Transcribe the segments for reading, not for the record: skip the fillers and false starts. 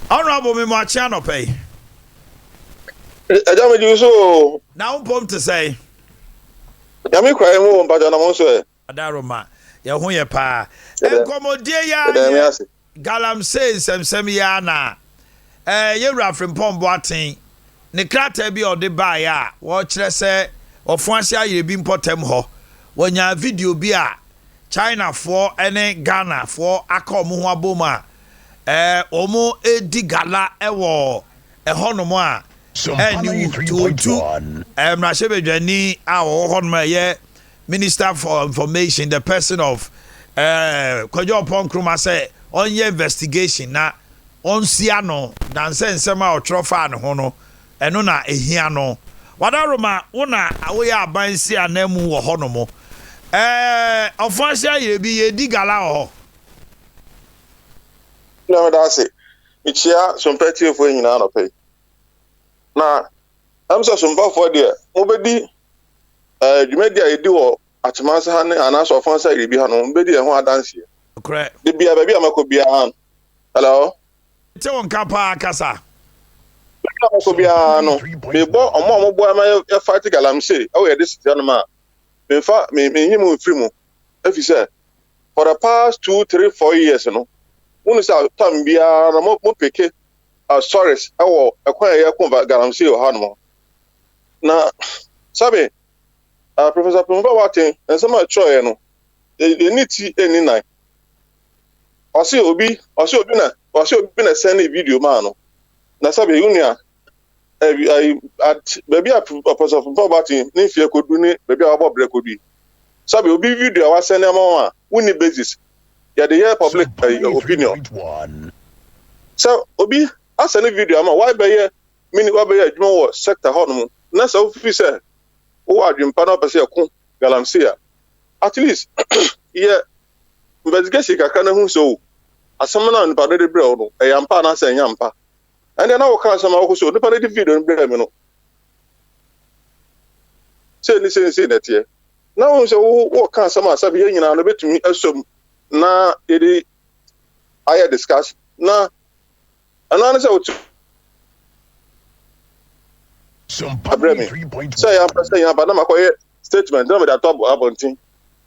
Honorable me Marciano pay. I don't do so. Now pom to say. Yami cry more, but I'm also Adaroma. Ya hu ye pa. Enkomodie ya galamsey semsem ya na. Yewra from Pombo aten. Ne krata bi ode ba ya. Wo kire se ofuase aye bi importem ho. Wonya video bi a China for ene Ghana for aka omo ho aboma. Omo edi gala ewo ehonomo a eni tutu mrashebedwani a wo honomo ye Minister for Information, the person of Kwajo Ponkruma say onye investigation na onsiano dan nsema otrofa ne ho no eno na ehia no wadaroma wona awoya abansi anamu wo honomo ofansia ye bi ye digala ho no that's it ichia sompeti fo nyina no pay na amsa sompa for there obedi dwumedia edi wo atmansa ha ne anaso ofansa ye bi ha no obedi e ho adanse correct de bia ba bia makobia hello te won kapa kasa makobia no me bo omo bo ama e fight galamsey o ye this no ma me fa me him free mu if say for the past 2 3 4 years no unu say tam bia na mo peke stories awo ekwan ye ko galamsey o ha no na sabe Professor Pumba Watin and some choy no they need any night osi obi na send a video man no na sabe unia at baby Professor Pumba Watin ni fie kodu ni baby abo bre kodu sabe obi video wa send am on uni basis ya the hear public opinion so obi asend video am why be here mini why be here adwuma wo sector hono na so fi say o adwumpa na pese ko galamsey at least yeah investigation kakana hu so asamana nipa de bre o no e yampa na say yampa and then na ka asama ko so nipa de video bre me no say that here now so wo ka asama asabe ye nyina no betumi asom na edi aya discuss na anana say o SOMPA 3.1 say ya ba na makoye statement na me da top abontin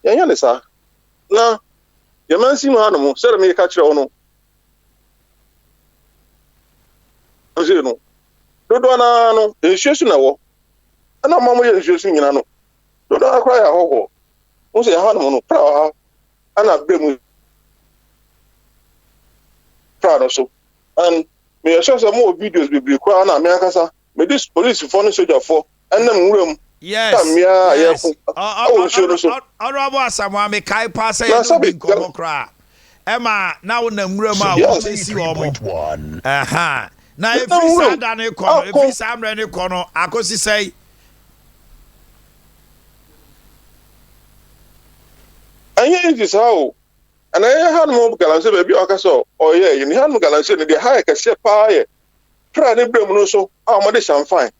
yanya ne sa na ye mansi mu hanu mo say me ka kire wo no oje no dodo na no enhyesu na wo ana mamo ye enhyesu nyina no dodo akra ya hoho wo say hanu mo no pra ha ana bremu pra no so and me show some more videos bibli kwa na me akasa me this police for no soldier for enam wuram yes Honorable Asamoah me kai pass say no be komokra ema na wonam wuram a wo tesi omo aha na if isa da ne kono if isa amre ne kono akosi say anya is how and I had more galamsey baby akaso oh yeah you had no galamsey the high ka se pa ye pra ne brem no so mo de champagne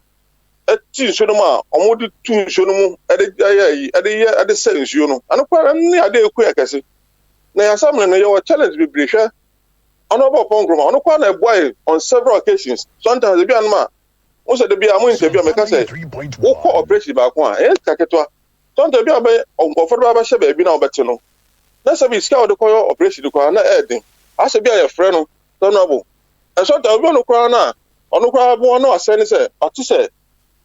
ti nsuo no ma omo de tu nsuo no mu ade se nsuo no anokwa ne ade eku yakase na yasamle no your challenge be brehwe onobo pongroma onokwa na boy on several occasions sometimes e bi anoma o se de bia mo interview me ka say wo ko operation ba ko a kaketwa sometimes bia be onkofo ba hye ba bi na obete no na se bi ska de ko operation ko na edin a se bia ye frɛ no honorable and sometimes we no kwa na onokwa bo na asene say atu say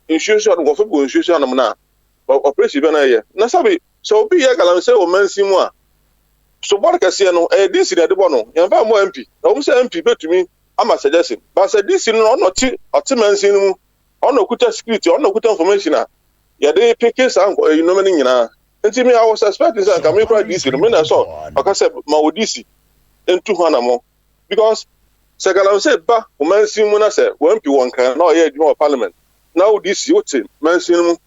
insurance on go for insurance on na operation be na ye na sabi so obi ye galamsey o mansi mu a so bor kase no this na de bo no yan ba mo MP na o say MP betumi ama suggestion but say this no no ti mansi mu ono kuta security ono kuta information a ye de pickers and you know many nyina enti me I was suspecting say can me cry this no me na so aka say ma odisi entu ho na mo because say galamsey ba o mansi mu na say o MP won kan na o ye adwuma parliament now this yote mention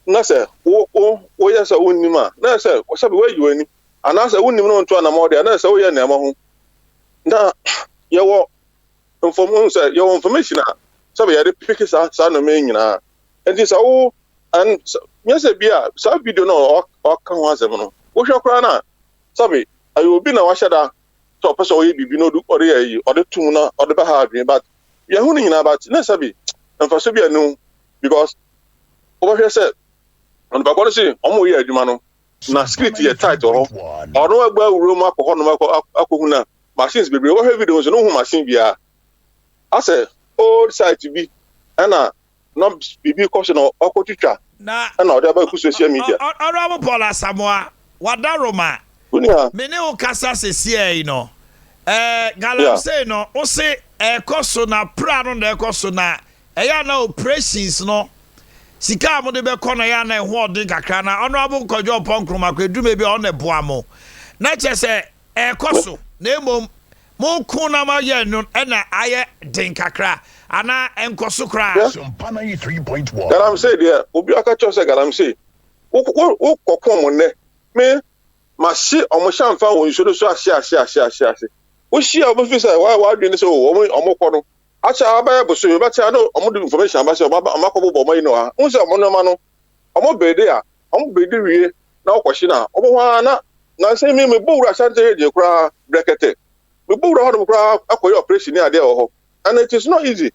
na say wo yes wonima na say wo sabe we yiwani ana say wonim no nto na mode na say wo ye na ma ho na ye wo information sabe ye de pick sa no me nyina enti say wo and yes bia sa video no o kan ho asem no wo hwe kra na sabe ayo bi na wa hyada so person we bibi no do ore yi ore tum na ore ba ha adwen but ye hu ni nyina but na sabi emfaso bi anu because over say on ba say omo ye adwuma no na script ye tight ho ono agba wuro mu akọ no akọ na machines bebre over videos no hu machine bia ase old site bi na no bibi question okotwitwa na ode aba ku social media honorable Paul Asamoah wadaroma me ne o kasa sesie yi no galam say no o se ekoso na pra no na ekoso na eya na operations no sika mo de be kono ya na ho odin kakra na honorable kojo ponkroma kwadume bi on eboa mo na chese ekoso na emom mo kuna ma ye no na aye din kakra ana enkoso kra SOMPA 93.1 galam say there obi aka cho say galam say wo kokon mo ne me ma si omo shamfa won so so ahia wo hia omo fi say wa dwen say omo kọ no acha abaya bo so me bacha no omo do information aba say omo akobo bo mo yi no ha won say omo no ma no omo bede a omo bede wie na okohye na omo ha na say me bo wura sante je kura brekete me bo wura ho kura akoye operation ni ade ho and it is not easy.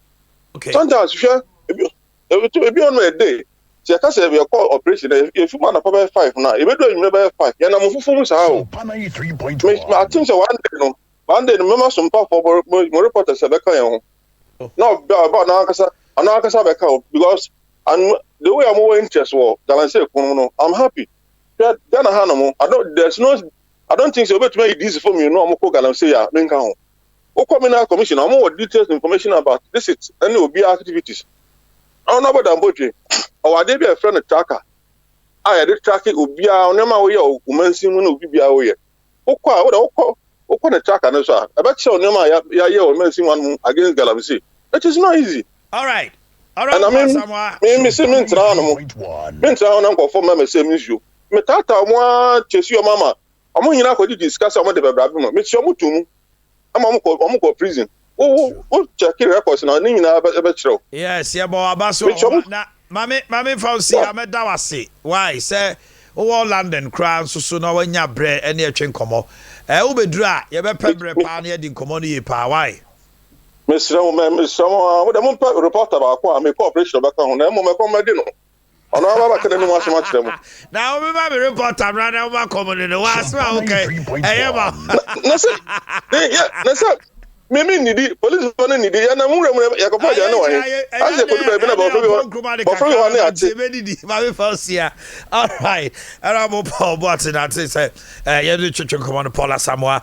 Okay. Sometimes ebi on a day se aka say we call operation if you man na 5 now e be do you be 5 ya na mo fufu mu sa o SOMPA 93.1 I think say one day no mema SOMPA for mo reporter say be kan ho no about na akasa be kan because and the way I'm interest wo galan say kun no I'm happy that na ha no mo I don't think so bet me this for me no am ko galan say ya men kan ho o communal commission am what details information about this it any obi activities I know about Damboje or they be a friend tracker I did tracking obi a onema we o kumansin mu no obi bia we ye okwa okwa na tracker no so a bet say onema ya o mansin one against Galamsey it is not easy. All right and I mean me say me ntra no na nko for me say me issue me tata mo chesi o mama omo nyina ko di discuss omo de bebra bi mo me chi omo tumu omo ko prison check records na ni nyina be chiro yes yeah bo abaso na mame fancy ameda wase why say wo London crown so na wanya bre ene atwe nkomo wo beduru a ye be pebre pa na ye di nkomo no ye pa why Mr. What the month reporter about me cooperation back on them, my comedy no. On our back, then was much them. Now, we report, I'm running over common in the was okay. Maybe needy police money needy, and I'm going to I said, all right, and I'm Paul Watson. I say, you church come on Paul Asamoah.